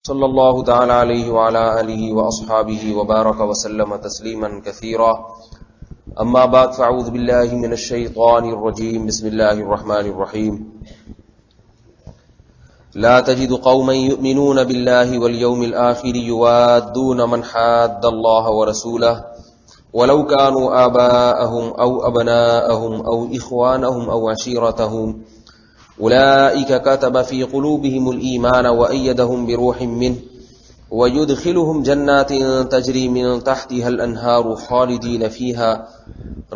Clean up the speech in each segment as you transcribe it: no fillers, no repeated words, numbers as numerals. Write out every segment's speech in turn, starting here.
صلی اللہ تعالی علیہ وعلی آلہ واصحابہ وبارک وسلم تسلیما کثیرا اما بعد فاعوذ باللہ من الشیطان الرجیم بسم اللہ الرحمن الرحیم لا تجد قوما يؤمنون بالله واليوم الآخر يوادون من حاد الله ورسوله ولو كانوا آباءهم أو أبناءهم أو إخوانهم أو عشيرتهم أولئك كتب في قلوبهم الإيمان وأيدهم بروح منه ويدخلهم جنات تجري من تحتها الأنهار خالدين فيها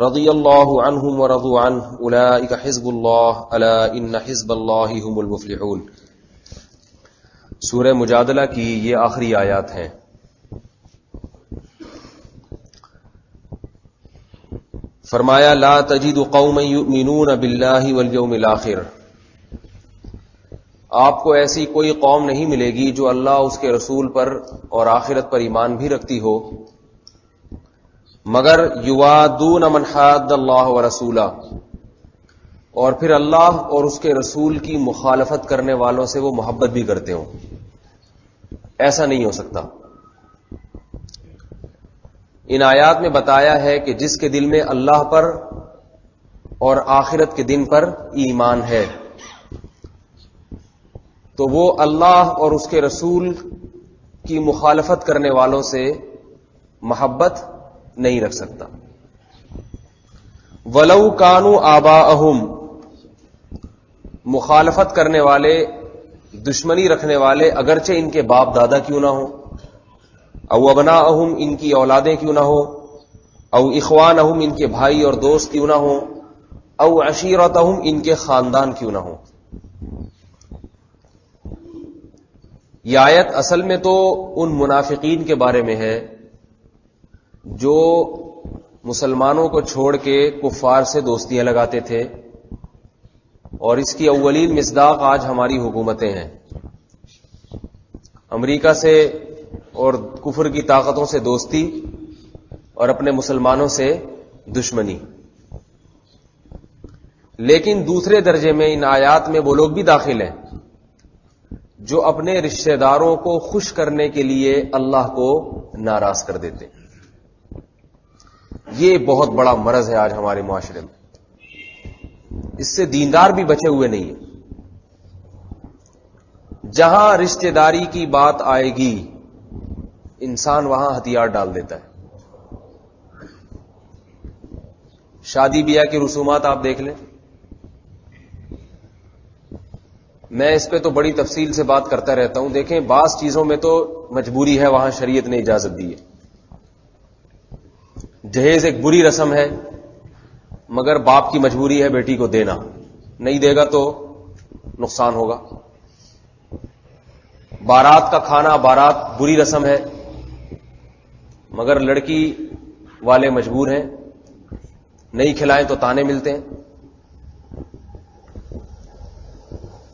رضي الله عنهم ورضوا عنه أولئك حزب الله ألا إن حزب الله هم المفلحون۔ سورہ مجادلہ کی یہ آخری آیات ہیں۔ فرمایا لا تجد قوما يؤمنون بالله واليوم الآخر، آپ کو ایسی کوئی قوم نہیں ملے گی جو اللہ اس کے رسول پر اور آخرت پر ایمان بھی رکھتی ہو، مگر یوادون من حاد اللہ ورسولہ، اور پھر اللہ اور اس کے رسول کی مخالفت کرنے والوں سے وہ محبت بھی کرتے ہوں۔ ایسا نہیں ہو سکتا۔ ان آیات میں بتایا ہے کہ جس کے دل میں اللہ پر اور آخرت کے دن پر ایمان ہے تو وہ اللہ اور اس کے رسول کی مخالفت کرنے والوں سے محبت نہیں رکھ سکتا۔ وَلَوْ كَانُوا آبَاءَهُمْ، مخالفت کرنے والے، دشمنی رکھنے والے اگرچہ ان کے باپ دادا کیوں نہ ہوں، او ابناءہم، ان کی اولادیں کیوں نہ ہوں، او اخوانہم، ان کے بھائی اور دوست کیوں نہ ہوں، او عشیرتہم، ان کے خاندان کیوں نہ ہوں۔ یہ آیت اصل میں تو ان منافقین کے بارے میں ہے جو مسلمانوں کو چھوڑ کے کفار سے دوستیاں لگاتے تھے، اور اس کی اولین مصداق آج ہماری حکومتیں ہیں۔ امریکہ سے اور کفر کی طاقتوں سے دوستی اور اپنے مسلمانوں سے دشمنی۔ لیکن دوسرے درجے میں ان آیات میں وہ لوگ بھی داخل ہیں جو اپنے رشتہ داروں کو خوش کرنے کے لیے اللہ کو ناراض کر دیتے۔ یہ بہت بڑا مرض ہے آج ہمارے معاشرے میں، اس سے دیندار بھی بچے ہوئے نہیں ہیں۔ جہاں رشتہ داری کی بات آئے گی انسان وہاں ہتھیار ڈال دیتا ہے۔ شادی بیاہ کی رسومات آپ دیکھ لیں، میں اس پہ تو بڑی تفصیل سے بات کرتا رہتا ہوں۔ دیکھیں بعض چیزوں میں تو مجبوری ہے، وہاں شریعت نے اجازت دی ہے۔ جہیز ایک بری رسم ہے، مگر باپ کی مجبوری ہے بیٹی کو دینا، نہیں دے گا تو نقصان ہوگا۔ بارات کا کھانا، بارات بری رسم ہے، مگر لڑکی والے مجبور ہیں، نہیں کھلائیں تو تانے ملتے ہیں۔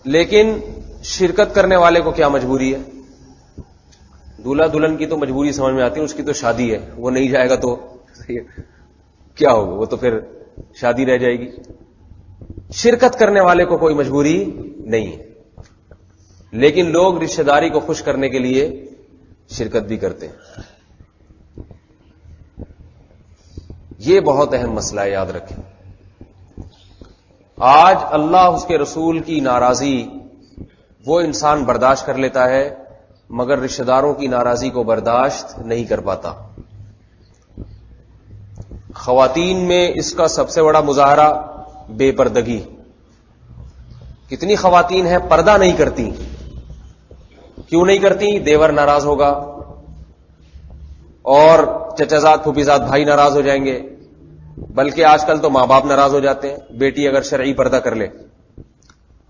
لیکن شرکت کرنے والے کو کیا مجبوری ہے؟ دولہا دلہن کی تو مجبوری سمجھ میں آتی ہے، اس کی تو شادی ہے، وہ نہیں جائے گا تو کیا ہوگا، وہ تو پھر شادی رہ جائے گی۔ شرکت کرنے والے کو کوئی مجبوری نہیں ہے، لیکن لوگ رشتہ داری کو خوش کرنے کے لیے شرکت بھی کرتے ہیں۔ یہ بہت اہم مسئلہ ہے، یاد رکھیں۔ آج اللہ اس کے رسول کی ناراضی وہ انسان برداشت کر لیتا ہے، مگر رشتہ داروں کی ناراضی کو برداشت نہیں کر پاتا۔ خواتین میں اس کا سب سے بڑا مظاہرہ بے پردگی۔ کتنی خواتین ہیں پردہ نہیں کرتی؟ کیوں نہیں کرتی؟ دیور ناراض ہوگا، اور چچا زاد پھوپھی زاد بھائی ناراض ہو جائیں گے، بلکہ آج کل تو ماں باپ ناراض ہو جاتے ہیں بیٹی اگر شرعی پردہ کر لے۔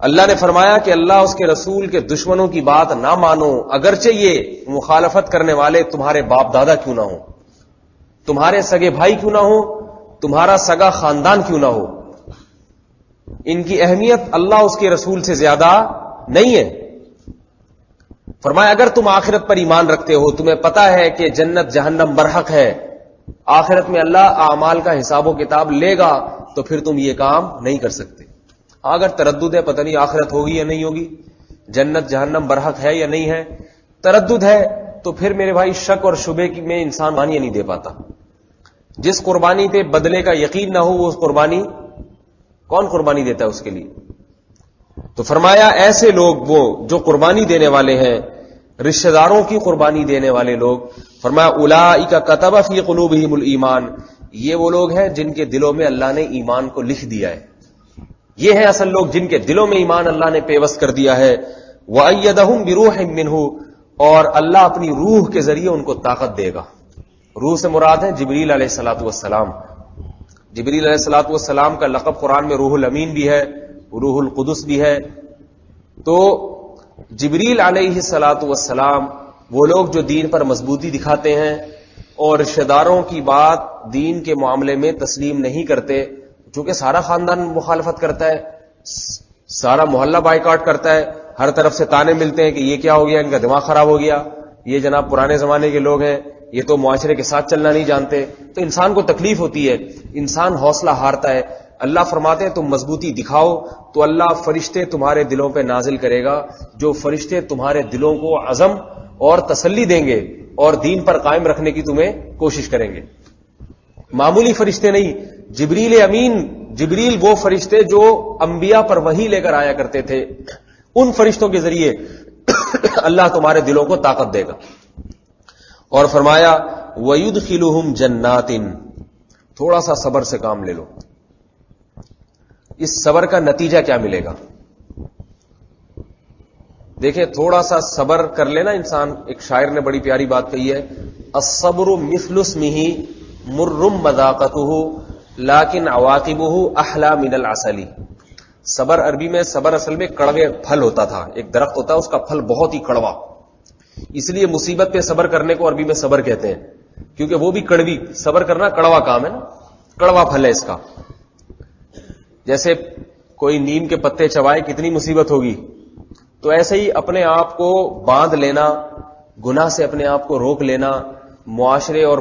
اللہ نے فرمایا کہ اللہ اس کے رسول کے دشمنوں کی بات نہ مانو، اگرچہ یہ مخالفت کرنے والے تمہارے باپ دادا کیوں نہ ہوں، تمہارے سگے بھائی کیوں نہ ہو، تمہارا سگا خاندان کیوں نہ ہو۔ ان کی اہمیت اللہ اس کے رسول سے زیادہ نہیں ہے۔ فرمایا اگر تم آخرت پر ایمان رکھتے ہو، تمہیں پتا ہے کہ جنت جہنم برحق ہے، آخرت میں اللہ اعمال کا حساب و کتاب لے گا، تو پھر تم یہ کام نہیں کر سکتے۔ اگر تردد ہے، پتہ نہیں آخرت ہوگی یا نہیں ہوگی، جنت جہنم برحق ہے یا نہیں ہے، تردد ہے تو پھر میرے بھائی شک اور شبے میں انسان قربانی نہیں دے پاتا. جس قربانی پہ بدلے کا یقین نہ ہو وہ قربانی کون قربانی دیتا ہے اس کے لیے؟ تو فرمایا ایسے لوگ وہ جو قربانی دینے والے ہیں، رشتہ داروں کی قربانی دینے والے لوگ، فرمایا اولئک کتب فی قلوبہم الایمان، یہ وہ لوگ ہیں جن کے دلوں میں اللہ نے ایمان کو لکھ دیا ہے. یہ ہیں اصل لوگ جن کے دلوں میں ایمان اللہ نے پیوست کر دیا ہے. وَأَيَّدَهُمْ بِرُوحٍ مِّنْهُ، اور اللہ اپنی روح کے ذریعے ان کو طاقت دے گا. روح سے مراد ہے جبریل علیہ الصلوۃ والسلام. جبریل علیہ الصلوۃ والسلام کا لقب قرآن میں روح الامین بھی ہے، روح القدس بھی ہے. تو جبریل علیہ الصلوۃ والسلام وہ لوگ جو دین پر مضبوطی دکھاتے ہیں اور رشتہ داروں کی بات دین کے معاملے میں تسلیم نہیں کرتے، چونکہ سارا خاندان مخالفت کرتا ہے، سارا محلہ بائیکاٹ کرتا ہے، ہر طرف سے تانے ملتے ہیں کہ یہ کیا ہو گیا، ان کا دماغ خراب ہو گیا، یہ جناب پرانے زمانے کے لوگ ہیں، یہ تو معاشرے کے ساتھ چلنا نہیں جانتے. تو انسان کو تکلیف ہوتی ہے، انسان حوصلہ ہارتا ہے. اللہ فرماتے ہیں تم مضبوطی دکھاؤ تو اللہ فرشتے تمہارے دلوں پہ نازل کرے گا، جو فرشتے تمہارے دلوں کو عزم اور تسلی دیں گے اور دین پر قائم رکھنے کی تمہیں کوشش کریں گے. معمولی فرشتے نہیں، جبریل امین، جبریل وہ فرشتے جو انبیاء پر وحی لے کر آیا کرتے تھے، ان فرشتوں کے ذریعے اللہ تمہارے دلوں کو طاقت دے گا. اور فرمایا وَيُدْخِلُهُمْ جَنَّاتٍ، تھوڑا سا صبر سے کام لے لو. اس صبر کا نتیجہ کیا ملے گا؟ دیکھیں تھوڑا سا صبر کر لینا انسان. ایک شاعر نے بڑی پیاری بات کہی ہے، الصبر مثل اسمہ مر مذاقتہ لیکن عواقبہ احلی من العسل. صبر عربی میں صبر اصل میں کڑوے پھل ہوتا تھا، ایک درخت ہوتا ہے اس کا پھل بہت ہی کڑوا، اس لیے مصیبت پہ صبر کرنے کو عربی میں صبر کہتے ہیں، کیونکہ وہ بھی کڑوی، صبر کرنا کڑوا کام ہے نا، کڑوا پھل ہے اس کا. جیسے کوئی نیم کے پتے چبائے کتنی مصیبت ہوگی، تو ایسے ہی اپنے آپ کو باندھ لینا، گناہ سے اپنے آپ کو روک لینا. معاشرے اور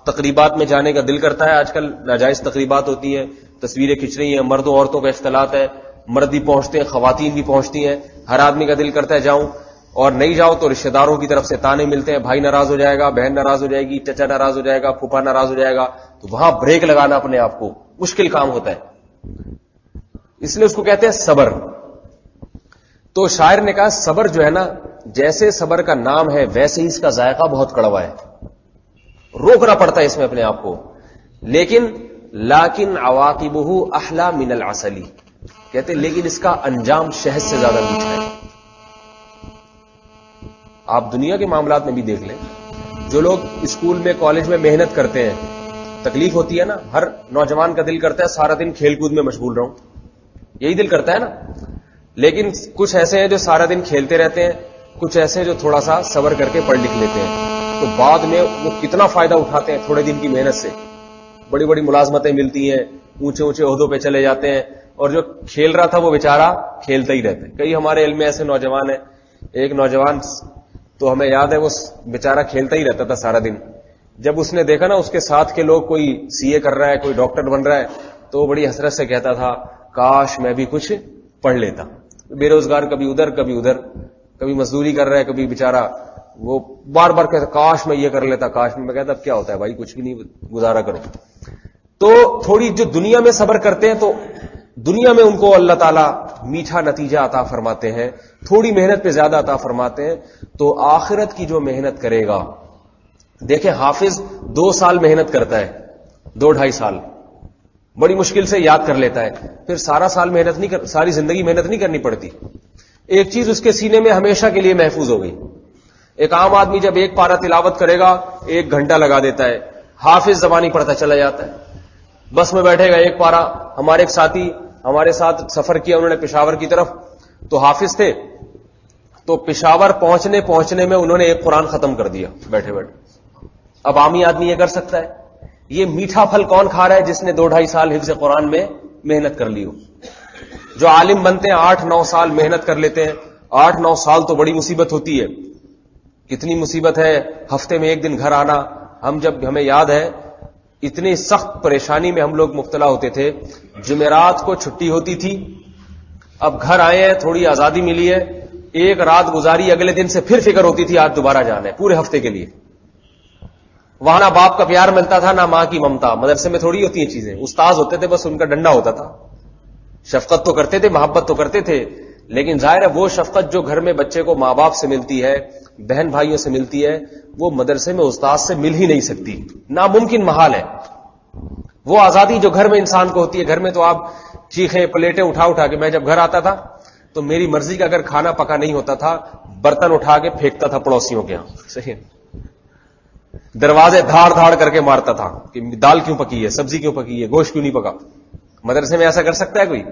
تقریبات میں جانے کا دل کرتا ہے، آج کل ناجائز تقریبات ہوتی ہیں، تصویریں کھنچ رہی ہیں، مردوں عورتوں کا اختلاط ہے، مرد بھی پہنچتے ہیں، خواتین بھی پہنچتی ہیں، ہر آدمی کا دل کرتا ہے جاؤں، اور نہیں جاؤ تو رشتہ داروں کی طرف سے تانے ملتے ہیں، بھائی ناراض ہو جائے گا، بہن ناراض ہو جائے گی، چچا ناراض ہو جائے گا، پھوپھا ناراض ہو جائے گا. تو وہاں بریک لگانا اپنے آپ کو مشکل کام ہوتا ہے، اس لیے اس کو کہتے ہیں صبر. تو شاعر نے کہا صبر جو ہے نا، جیسے صبر کا نام ہے ویسے ہی اس کا ذائقہ بہت کڑوا ہے، روکنا پڑتا ہے اس میں اپنے آپ کو. لیکن عواقبہ احلی من العسل، کہتے لیکن اس کا انجام شہد سے زیادہ میٹھا ہے. آپ دنیا کے معاملات میں بھی دیکھ لیں، جو لوگ اسکول میں کالج میں محنت کرتے ہیں، تکلیف ہوتی ہے نا، ہر نوجوان کا دل کرتا ہے سارا دن کھیل کود میں مشغول رہوں، یہی دل کرتا ہے نا. لیکن کچھ ایسے ہیں جو سارا دن کھیلتے رہتے ہیں، کچھ ایسے ہیں جو تھوڑا سا صبر کر کے پڑھ لکھ لیتے ہیں، تو بعد میں وہ کتنا فائدہ اٹھاتے ہیں تھوڑے دن کی محنت سے. بڑی بڑی ملازمتیں ملتی ہیں، اونچے اونچے عہدوں پہ چلے جاتے ہیں، اور جو کھیل رہا تھا وہ بیچارہ کھیلتا ہی رہتا ہے. کئی ہمارے علم میں ایسے نوجوان ہیں، ایک نوجوان تو ہمیں یاد ہے وہ بیچارہ کھیلتا ہی رہتا تھا سارا دن. جب اس نے دیکھا نا اس کے ساتھ کے لوگ کوئی سی اے کر رہا ہے، کوئی ڈاکٹر بن رہا ہے، تو وہ بڑی حسرت سے کہتا تھا کاش میں بھی کچھ پڑھ لیتا. بے روزگار کبھی ادھر کبھی ادھر، کبھی مزدوری کر رہا ہے، کبھی بیچارہ وہ بار بار کہتا کاش میں یہ کر لیتا، کاش میں کہتا اب کیا ہوتا ہے بھائی، کچھ بھی نہیں، گزارا کرو. تو تھوڑی جو دنیا میں صبر کرتے ہیں تو دنیا میں ان کو اللہ تعالیٰ میٹھا نتیجہ عطا فرماتے ہیں، تھوڑی محنت پہ زیادہ عطا فرماتے ہیں. تو آخرت کی جو محنت کرے گا، دیکھیں حافظ 2 سال محنت کرتا ہے، 2-2.5 سال بڑی مشکل سے یاد کر لیتا ہے، پھر سارا سال محنت نہیں ساری زندگی محنت نہیں کرنی پڑتی. ایک چیز اس کے سینے میں ہمیشہ کے لیے محفوظ ہو گئی. ایک عام آدمی جب ایک پارہ تلاوت کرے گا 1 گھنٹہ لگا دیتا ہے، حافظ زبانی پڑھتا چلا جاتا ہے. بس میں بیٹھے گا 1 پارہ. ہمارے ایک ساتھی ہمارے ساتھ سفر کیا، انہوں نے پشاور کی طرف، تو حافظ تھے، تو پشاور پہنچنے میں انہوں نے 1 قرآن ختم کر دیا بیٹھے بیٹھے. اب عامی آدمی یہ کر سکتا ہے؟ یہ میٹھا پھل کون کھا رہا ہے؟ جس نے 2-2.5 سال حفظ قرآن میں محنت کر لی ہو. جو عالم بنتے ہیں 8-9 سال محنت کر لیتے ہیں. 8-9 سال تو بڑی مصیبت ہوتی ہے. کتنی مصیبت ہے ہفتے میں 1 دن گھر آنا. ہمیں یاد ہے اتنی سخت پریشانی میں ہم لوگ مبتلا ہوتے تھے. جمعرات کو چھٹی ہوتی تھی، اب گھر آئے ہیں، تھوڑی آزادی ملی ہے، ایک رات گزاری, اگلے دن سے پھر فکر ہوتی تھی آج دوبارہ جانا ہے پورے ہفتے کے لیے. وہاں نہ باپ کا پیار ملتا تھا نہ ماں کی ممتا. مدرسے میں تھوڑی ہوتی ہیں چیزیں, استاذ ہوتے تھے بس ان کا ڈنڈا ہوتا تھا. شفقت تو کرتے تھے, محبت تو کرتے تھے, لیکن ظاہر ہے وہ شفقت جو گھر میں بچے کو ماں باپ سے ملتی ہے, بہن بھائیوں سے ملتی ہے, وہ مدرسے میں استاذ سے مل ہی نہیں سکتی, ناممکن محال ہے. وہ آزادی جو گھر میں انسان کو ہوتی ہے, گھر میں تو آپ چیخیں پلیٹیں اٹھا اٹھا کے, میں جب گھر آتا تھا تو میری مرضی کا اگر کھانا پکا نہیں ہوتا تھا برتن اٹھا کے پھینکتا تھا پڑوسیوں کے یہاں, صحیح, دروازے دھاڑ دھاڑ کر کے مارتا تھا کہ دال کیوں پکی ہے, سبزی کیوں پکی ہے, گوشت کیوں نہیں پکا. مدرسے میں ایسا کر سکتا ہے کوئی؟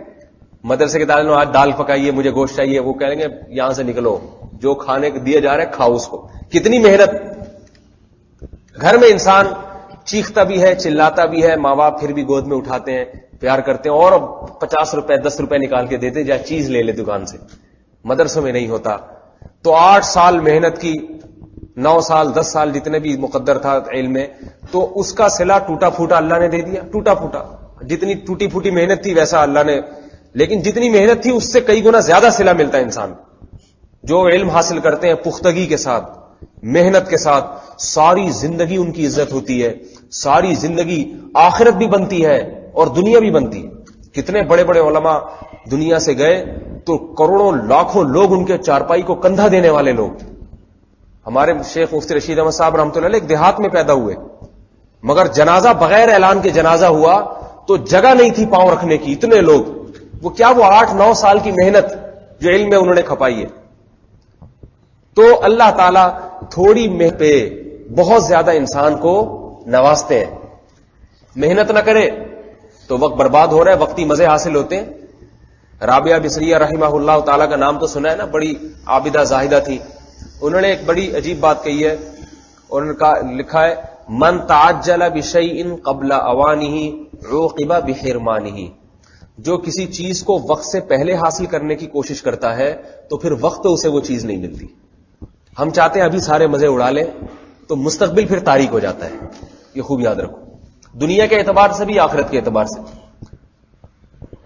مدرسے کے طالب آج دال پکائیے, مجھے گوشت چاہیے, وہ کہیں گے یہاں سے نکلو, جو کھانے دیا جا رہا ہے کھاؤ اس کو. کتنی محنت. گھر میں انسان چیختا بھی ہے, چلاتا بھی ہے, ماں باپ پھر بھی گود میں اٹھاتے ہیں, پیار کرتے ہیں, اور 50 روپے 10 روپے نکال کے دیتے جا چیز لے لے دکان سے. مدرسوں میں نہیں ہوتا. تو 8 سال محنت کی, 9 سال 10 سال جتنے بھی مقدر تھا علم میں, تو اس کا صلہ ٹوٹا پھوٹا اللہ نے دے دیا. ٹوٹا پھوٹا, جتنی ٹوٹی پھوٹی محنت تھی ویسا اللہ نے, لیکن جتنی محنت تھی اس سے کئی گنا زیادہ صلہ ملتا ہے انسان. جو علم حاصل کرتے ہیں پختگی کے ساتھ, محنت کے ساتھ, ساری زندگی ان کی عزت ہوتی ہے, ساری زندگی آخرت بھی بنتی ہے اور دنیا بھی بنتی ہے. کتنے بڑے بڑے علماء دنیا سے گئے تو کروڑوں لاکھوں لوگ ان کے چارپائی کو کندھا دینے والے لوگ. ہمارے شیخ مفتی رشید احمد صاحب رحمۃ اللہ علیہ ایک دیہات میں پیدا ہوئے, مگر جنازہ بغیر اعلان کے جنازہ ہوا تو جگہ نہیں تھی پاؤں رکھنے کی, اتنے لوگ. وہ کیا, وہ 8-9 سال کی محنت جو علم میں انہوں نے کھپائی ہے. تو اللہ تعالیٰ تھوڑی محنت پہ بہت زیادہ انسان کو نوازتے ہیں. محنت نہ کرے تو وقت برباد ہو رہا ہے, وقتی مزے حاصل ہوتے ہیں. رابعہ بصریہ رحمہ اللہ تعالیٰ کا نام تو سنا ہے نا, بڑی عابدہ زاہدہ تھی. انہوں نے ایک بڑی عجیب بات کہی ہے, اور انہوں نے لکھا ہے, من تعجل بشیء قبل اوانہ عوقب بحرمانہ. جو کسی چیز کو وقت سے پہلے حاصل کرنے کی کوشش کرتا ہے تو پھر وقت پہ اسے وہ چیز نہیں ملتی. ہم چاہتے ہیں ابھی سارے مزے اڑا لیں تو مستقبل پھر تاریک ہو جاتا ہے. یہ خوب یاد رکھو, دنیا کے اعتبار سے بھی آخرت کے اعتبار سے.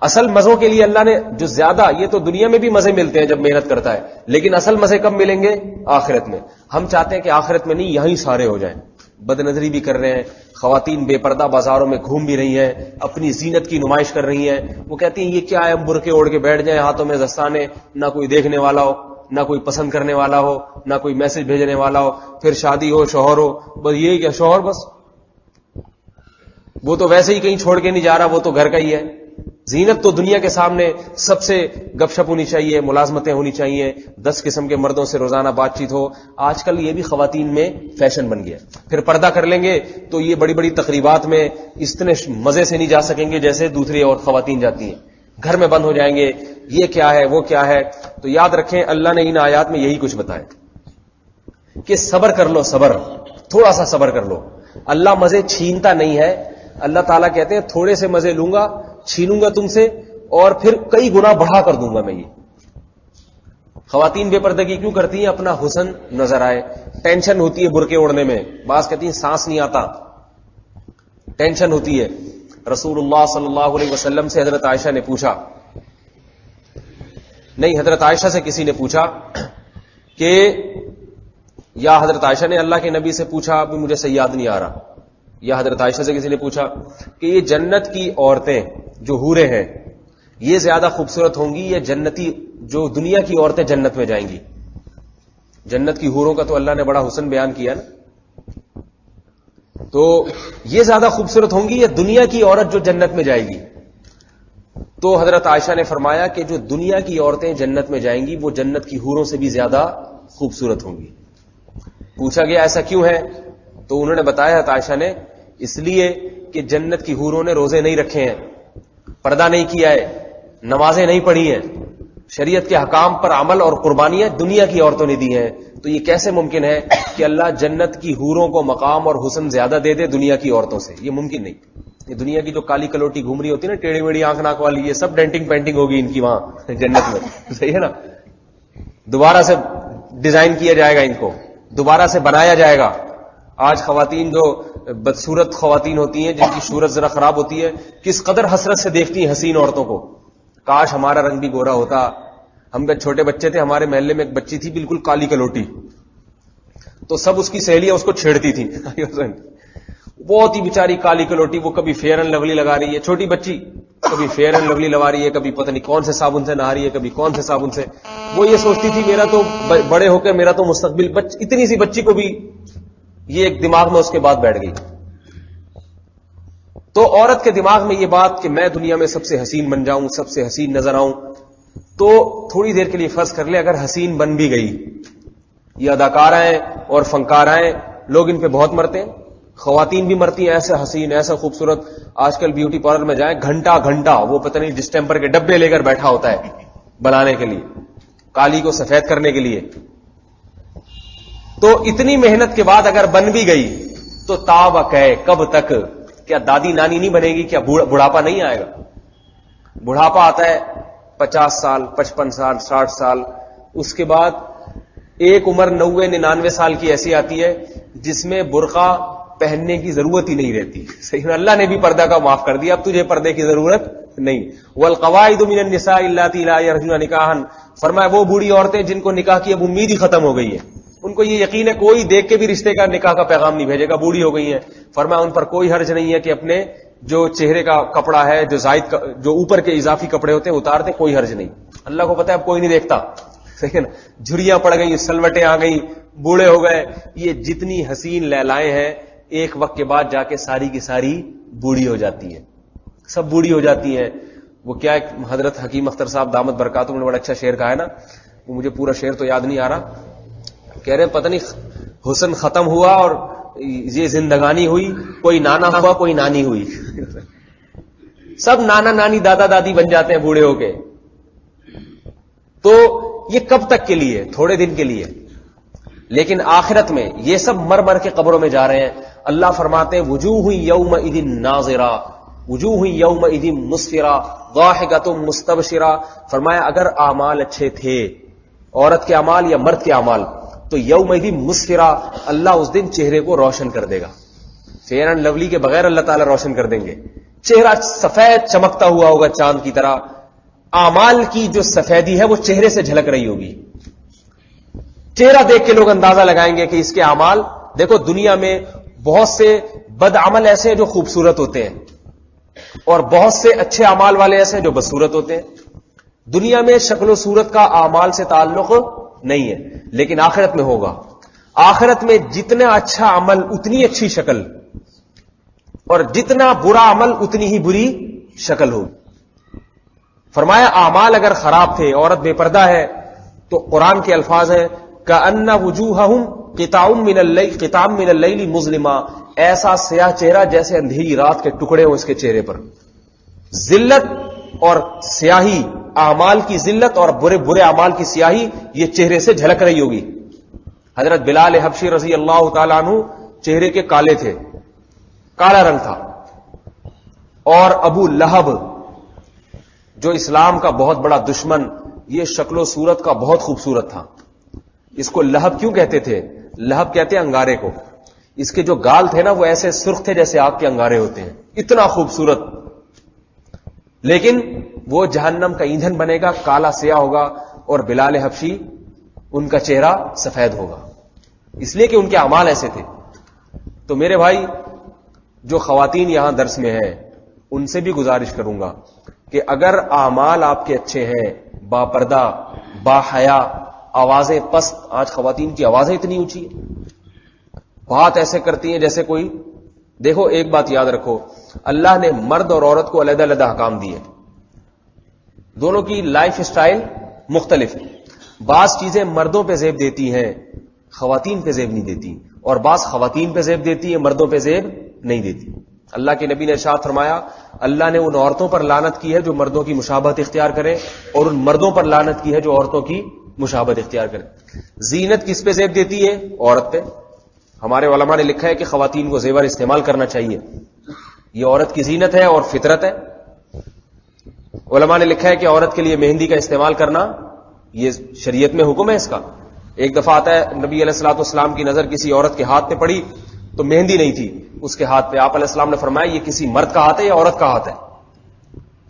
اصل مزوں کے لیے اللہ نے جو زیادہ, یہ تو دنیا میں بھی مزے ملتے ہیں جب محنت کرتا ہے, لیکن اصل مزے کب ملیں گے؟ آخرت میں. ہم چاہتے ہیں کہ آخرت میں نہیں, یہیں سارے ہو جائیں. بد نظری بھی کر رہے ہیں, خواتین بے پردہ بازاروں میں گھوم بھی رہی ہیں, اپنی زینت کی نمائش کر رہی ہیں. وہ کہتی ہیں یہ کیا ہے, برقعے اوڑھ کے بیٹھ جائیں, ہاتھوں میں دستانے, نہ کوئی دیکھنے والا ہو, نہ کوئی پسند کرنے والا ہو, نہ کوئی میسج بھیجنے والا ہو, پھر شادی ہو, شوہر ہو, بس یہی کیا شوہر, بس وہ تو ویسے ہی کہیں چھوڑ کے نہیں جا رہا, وہ تو گھر کا ہی ہے. زینت تو دنیا کے سامنے سب سے گپ شپ ہونی چاہیے, ملازمتیں ہونی چاہیے, 10 قسم کے مردوں سے روزانہ بات چیت ہو. آج کل یہ بھی خواتین میں فیشن بن گیا. پھر پردہ کر لیں گے تو یہ بڑی بڑی تقریبات میں اتنے مزے سے نہیں جا سکیں گے جیسے دوسری اور خواتین جاتی ہیں. گھر میں بند ہو جائیں گے, یہ کیا ہے وہ کیا ہے. تو یاد رکھیں اللہ نے ان آیات میں یہی کچھ بتایا کہ صبر کر لو, صبر, تھوڑا سا صبر کر لو. اللہ مزے چھینتا نہیں ہے. اللہ تعالیٰ کہتے ہیں تھوڑے سے مزے لوں گا, چھینوں گا تم سے, اور پھر کئی گنا بڑھا کر دوں گا میں. یہ خواتین بے پردگی کیوں کرتی ہیں؟ اپنا حسن نظر آئے. ٹینشن ہوتی ہے برقعے اوڑھنے میں, بعض کہتی ہیں سانس نہیں آتا, ٹینشن ہوتی ہے. رسول اللہ صلی اللہ علیہ وسلم سے حضرت عائشہ نے پوچھا, نہیں حضرت عائشہ سے کسی نے پوچھا کہ, یا حضرت عائشہ نے اللہ کے نبی سے پوچھا, ابھی مجھے صحیح یاد نہیں آ رہا, یا حضرت عائشہ سے کسی نے پوچھا کہ یہ جنت کی عورتیں جو حوریں ہیں یہ زیادہ خوبصورت ہوں گی یا جنتی جو دنیا کی عورتیں جنت میں جائیں گی؟ جنت کی حوروں کا تو اللہ نے بڑا حسن بیان کیا نا, تو یہ زیادہ خوبصورت ہوں گی یا دنیا کی عورت جو جنت میں جائے گی؟ تو حضرت عائشہ نے فرمایا کہ جو دنیا کی عورتیں جنت میں جائیں گی وہ جنت کی حوروں سے بھی زیادہ خوبصورت ہوں گی. پوچھا گیا ایسا کیوں ہے؟ تو انہوں نے بتایا حضرت عائشہ نے, اس لیے کہ جنت کی حوروں نے روزے نہیں رکھے ہیں, پردہ نہیں کیا ہے, نمازیں نہیں پڑھی ہیں, شریعت کے حکام پر عمل اور قربانیاں دنیا کی عورتوں نے دی ہیں. تو یہ کیسے ممکن ہے کہ اللہ جنت کی حوروں کو مقام اور حسن زیادہ دے دے دنیا کی عورتوں سے؟ یہ ممکن نہیں. یہ دنیا کی جو کالی کلوٹی گھوم رہی ہوتی ہے نا, ٹیڑھی میڑھی آنکھ ناک والی, یہ سب ڈینٹنگ پینٹنگ ہوگی ان کی وہاں جنت میں, صحیح ہے نا. دوبارہ سے ڈیزائن کیا جائے گا, ان کو دوبارہ سے بنایا جائے گا. آج خواتین جو بدصورت خواتین ہوتی ہیں, جن کی صورت ذرا خراب ہوتی ہے, کس قدر حسرت سے دیکھتی ہیں حسین عورتوں کو, کاش ہمارا رنگ بھی گورا ہوتا, ہم جب چھوٹے بچے تھے ہمارے محلے میں ایک بچی تھی بالکل کالی کلوٹی, تو سب اس کی سہیلیاں اس کو چھیڑتی تھیں بہت ہی بیچاری کالی کلوٹی, وہ کبھی فیئر اینڈ لولی لگا رہی ہے, چھوٹی بچی کبھی فیئر اینڈ لولی لگا رہی ہے, کبھی پتہ نہیں کون سے صابن سے نہا رہی ہے, کبھی کون سے صابن سے. وہ یہ سوچتی تھی میرا تو بڑے ہو کے میرا تو مستقبل, اتنی سی بچی کو بھی یہ ایک دماغ میں اس کے بعد بیٹھ گئی. تو عورت کے دماغ میں یہ بات کہ میں دنیا میں سب سے حسین بن جاؤں, سب سے حسین نظر آؤں, تو تھوڑی دیر کے لیے فرض کر لے اگر حسین بن بھی گئی, یہ اداکارائیں اور فنکارائیں لوگ ان پہ بہت مرتے ہیں, خواتین بھی مرتی ہیں, ایسا حسین ایسا خوبصورت. آج کل بیوٹی پارلر میں جائیں گھنٹہ گھنٹہ وہ پتہ نہیں ڈسٹمپر کے ڈبے لے کر بیٹھا ہوتا ہے بنانے کے لیے, کالی کو سفید کرنے کے لیے. تو اتنی محنت کے بعد اگر بن بھی گئی تو تاب کہ کب تک, کیا دادی نانی نہیں بنے گی, کیا بڑھاپا نہیں آئے گا؟ بڑھاپا آتا ہے 50 سال 55 سال 60 سال, اس کے بعد ایک عمر 90-99 سال کی ایسی آتی ہے جس میں برقع پہننے کی ضرورت ہی نہیں رہتی. صحیح, اللہ نے بھی پردہ کا معاف کر دیا, اب تجھے پردے کی ضرورت نہیں. والقواعد من النساء اللاتي لا يرجون نکاحا, فرمایا وہ بوڑھی عورتیں جن کو نکاح کی اب امید ہی ختم ہو گئی ہے, ان کو یہ یقین ہے کوئی دیکھ کے بھی رشتے کا نکاح کا پیغام نہیں بھیجے گا, بوڑھی ہو گئی ہیں. فرمایا ان پر کوئی حرج نہیں ہے کہ اپنے جو چہرے کا کپڑا ہے, جو زائد جو اوپر کے اضافی کپڑے ہوتے ہیں اتار دیں, کوئی حرج نہیں. اللہ کو پتہ ہے اب کوئی نہیں دیکھتا, صحیح ہے نا, جھریاں پڑ گئی, سلوٹیں آ گئی, بوڑھے ہو گئے. یہ جتنی حسین لیلائیں ہیں ایک وقت کے بعد جا کے ساری کی ساری بوڑھی ہو جاتی ہیں, سب بوڑھی ہو جاتی ہیں. وہ کیا ایک حضرت حکیم اختر صاحب دامت برکاتہ نے بڑا اچھا شعر کہا ہے نا, وہ مجھے پورا شعر تو یاد نہیں آ رہا, کہہ رہے پتہ نہیں حسن ختم ہوا اور یہ زندگانی ہوئی, کوئی نانا ہوا کوئی نانی ہوئی سب نانا نانی دادا دادی بن جاتے ہیں بوڑھے ہو کے. تو یہ کب تک کے لیے؟ تھوڑے دن کے لیے. لیکن آخرت میں یہ سب مر مر کے قبروں میں جا رہے ہیں. اللہ فرماتے ہیں وجوہ یومئذ ناظرہ وجوہ یومئذ مسفرہ ضاحکۃ مستبشرہ. فرمایا اگر اعمال اچھے تھے, عورت کے اعمال یا مرد کے اعمال, تو یومئذ مسفرہ, اللہ اس دن چہرے کو روشن کر دے گا. فیئر اینڈ لولی کے بغیر اللہ تعالیٰ روشن کر دیں گے, چہرہ سفید چمکتا ہوا ہوگا چاند کی طرح. اعمال کی جو سفیدی ہے وہ چہرے سے جھلک رہی ہوگی. چہرہ دیکھ کے لوگ اندازہ لگائیں گے کہ اس کے اعمال. دیکھو دنیا میں بہت سے بد عمل ایسے ہیں جو خوبصورت ہوتے ہیں, اور بہت سے اچھے اعمال والے ایسے ہیں جو بدصورت ہوتے ہیں. دنیا میں شکل و صورت کا اعمال سے تعلق نہیں ہے, لیکن آخرت میں ہوگا. آخرت میں جتنا اچھا عمل اتنی اچھی شکل, اور جتنا برا عمل اتنی ہی بری شکل ہوگی. فرمایا اعمال اگر خراب تھے, عورت بے پردہ ہے, تو قرآن کے الفاظ ہیں کأن وجوہہم قطع من اللیل مظلمہ, ایسا سیاہ چہرہ جیسے اندھیری رات کے ٹکڑے ہوں اس کے چہرے پر. ذلت اور سیاہی, اعمال کی ذلت اور برے برے اعمال کی سیاہی یہ چہرے سے جھلک رہی ہوگی. حضرت بلال حبشی رضی اللہ تعالیٰ عنہ چہرے کے کالے تھے, کالا رنگ تھا. اور ابو لہب جو اسلام کا بہت بڑا دشمن, یہ شکل و صورت کا بہت خوبصورت تھا. اس کو لہب کیوں کہتے تھے؟ لہب کہتے ہیں انگارے کو. اس کے جو گال تھے نا وہ ایسے سرخ تھے جیسے آگ کے انگارے ہوتے ہیں, اتنا خوبصورت. لیکن وہ جہنم کا ایندھن بنے گا, کالا سیاہ ہوگا, اور بلال حبشی ان کا چہرہ سفید ہوگا, اس لیے کہ ان کے اعمال ایسے تھے. تو میرے بھائی جو خواتین یہاں درس میں ہیں ان سے بھی گزارش کروں گا کہ اگر اعمال آپ کے اچھے ہیں, با پردہ, با حیا, آوازیں پست, آج خواتین کی آوازیں اتنی اونچی ہیں, بات ایسے کرتی ہیں جیسے کوئی. دیکھو ایک بات یاد رکھو, اللہ نے مرد اور عورت کو علیحدہ علیحدہ حکام دیے, دونوں کی لائف سٹائل مختلف ہے. بعض چیزیں مردوں پہ زیب دیتی ہیں, خواتین پہ زیب نہیں دیتی, اور بعض خواتین پہ زیب دیتی ہیں, مردوں پہ زیب نہیں دیتی. اللہ کے نبی نے ارشاد فرمایا اللہ نے ان عورتوں پر لعنت کی ہے جو مردوں کی مشابہت اختیار کریں, اور ان مردوں پر لعنت کی ہے جو عورتوں کی مشابہت اختیار کریں. زینت کس پہ زیب دیتی ہے؟ عورت پہ. ہمارے علماء نے لکھا ہے کہ خواتین کو زیور استعمال کرنا چاہیے, یہ عورت کی زینت ہے اور فطرت ہے. علماء نے لکھا ہے کہ عورت کے لیے مہندی کا استعمال کرنا یہ شریعت میں حکم ہے اس کا. ایک دفعہ آتا ہے نبی علیہ الصلوۃ والسلام کی نظر کسی عورت کے ہاتھ پہ پڑی تو مہندی نہیں تھی اس کے ہاتھ پہ. آپ علیہ السلام نے فرمایا یہ کسی مرد کا ہاتھ ہے یا عورت کا ہاتھ ہے؟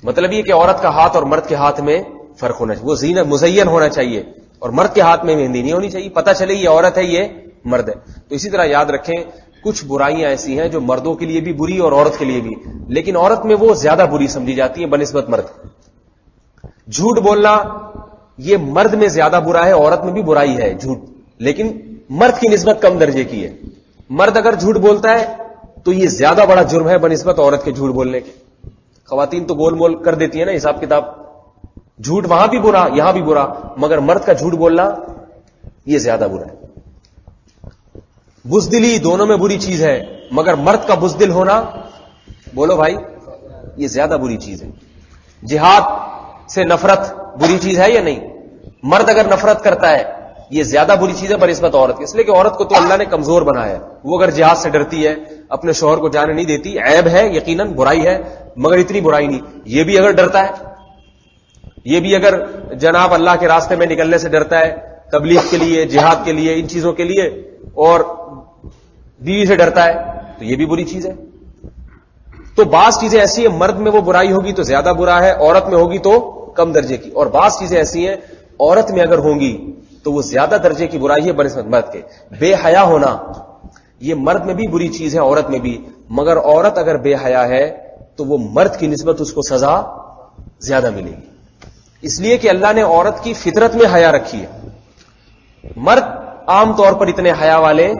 مطلب یہ کہ عورت کا ہاتھ اور مرد کے ہاتھ میں فرق ہونا چاہیے, وہ زینت مزین ہونا چاہیے, اور مرد کے ہاتھ میں مہندی نہیں ہونی چاہیے, پتہ چلے یہ عورت ہے یہ مرد ہے. تو اسی طرح یاد رکھیں کچھ برائیاں ایسی ہیں جو مردوں کے لیے بھی بری اور عورت کے لیے بھی, لیکن عورت میں وہ زیادہ بری سمجھی جاتی ہیں بنسبت مرد. جھوٹ بولنا یہ مرد میں زیادہ برا ہے, عورت میں بھی برائی ہے جھوٹ, لیکن مرد کی نسبت کم درجے کی ہے. مرد اگر جھوٹ بولتا ہے تو یہ زیادہ بڑا جرم ہے بنسبت عورت کے جھوٹ بولنے کے. خواتین تو گول مول کر دیتی ہیں نا حساب کتاب, جھوٹ وہاں بھی برا یہاں بھی برا, مگر مرد کا جھوٹ بولنا یہ زیادہ برا ہے. بزدلی دونوں میں بری چیز ہے, مگر مرد کا بزدل ہونا, بولو بھائی, یہ زیادہ بری چیز ہے. جہاد سے نفرت بری چیز ہے یا نہیں؟ مرد اگر نفرت کرتا ہے یہ زیادہ بری چیز ہے بنسبت عورت کی, اس لیے کہ عورت کو تو اللہ نے کمزور بنایا ہے. وہ اگر جہاد سے ڈرتی ہے, اپنے شوہر کو جانے نہیں دیتی, عیب ہے یقیناً, برائی ہے, مگر اتنی برائی نہیں. یہ بھی اگر ڈرتا ہے, یہ بھی اگر جناب اللہ کے راستے میں نکلنے سے ڈرتا ہے, تبلیغ کے لیے, جہاد کے لیے, ان چیزوں کے لیے, اور بیوی سے ڈرتا ہے, تو یہ بھی بری چیز ہے. تو بعض چیزیں ایسی ہیں مرد میں وہ برائی ہوگی تو زیادہ برا ہے, عورت میں ہوگی تو کم درجے کی, اور بعض چیزیں ایسی ہیں عورت میں اگر ہوں گی تو وہ زیادہ درجے کی برائی ہے بنسبت مرد کے. بے حیا ہونا یہ مرد میں بھی بری چیز ہے, عورت میں بھی, مگر عورت اگر بے حیا ہے تو وہ مرد کی نسبت اس کو سزا زیادہ ملے گی, اس لیے کہ اللہ نے عورت کی فطرت میں حیا رکھی ہے. مرد عام طور پر اتنے حیا والے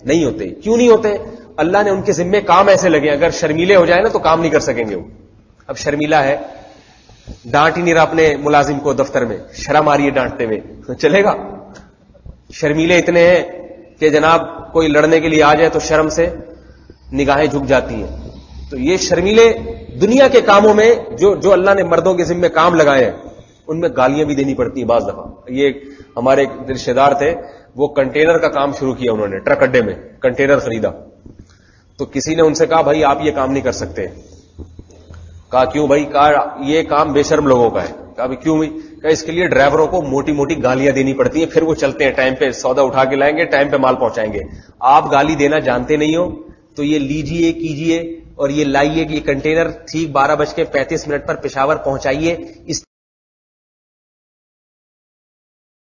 نہیں ہوتے. کیوں نہیں ہوتے؟ اللہ نے ان کے ذمے کام ایسے لگے, اگر شرمیلے ہو جائے نا تو کام نہیں کر سکیں گے وہ. اب شرمیلا ہے, ڈانٹ ہی نہیں رہا اپنے ملازم کو دفتر میں, شرم آ رہی ہے ڈانٹتے ہوئے, تو چلے گا؟ شرمیلے اتنے ہیں کہ جناب کوئی لڑنے کے لیے آ جائے تو شرم سے نگاہیں جھک جاتی ہیں. تو یہ شرمیلے دنیا کے کاموں میں جو اللہ نے مردوں کے ذمے کام لگائے ہیں ان میں گالیاں بھی دینی پڑتی ہیں بعض دفعہ. یہ ہمارے ایک رشتے دار تھے, وہ کنٹینر کا کام شروع کیا انہوں نے, ٹرک اڈے میں کنٹینر خریدا, تو کسی نے ان سے کہا بھائی آپ یہ کام نہیں کر سکتے. کہا کیوں بھائی؟ کہا یہ کام بے شرم لوگوں کا ہے. کہا بھی کیوں بھائی؟ کہا اس کے لیے ڈرائیوروں کو موٹی موٹی گالیاں دینی پڑتی ہیں, پھر وہ چلتے ہیں ٹائم پہ, سودا اٹھا کے لائیں گے, ٹائم پہ مال پہنچائیں گے. آپ گالی دینا جانتے نہیں ہو تو یہ لیجیے کیجیے اور یہ لائیے کہ یہ کنٹینر ٹھیک 12:35 پر پشاور پہنچائیے, اس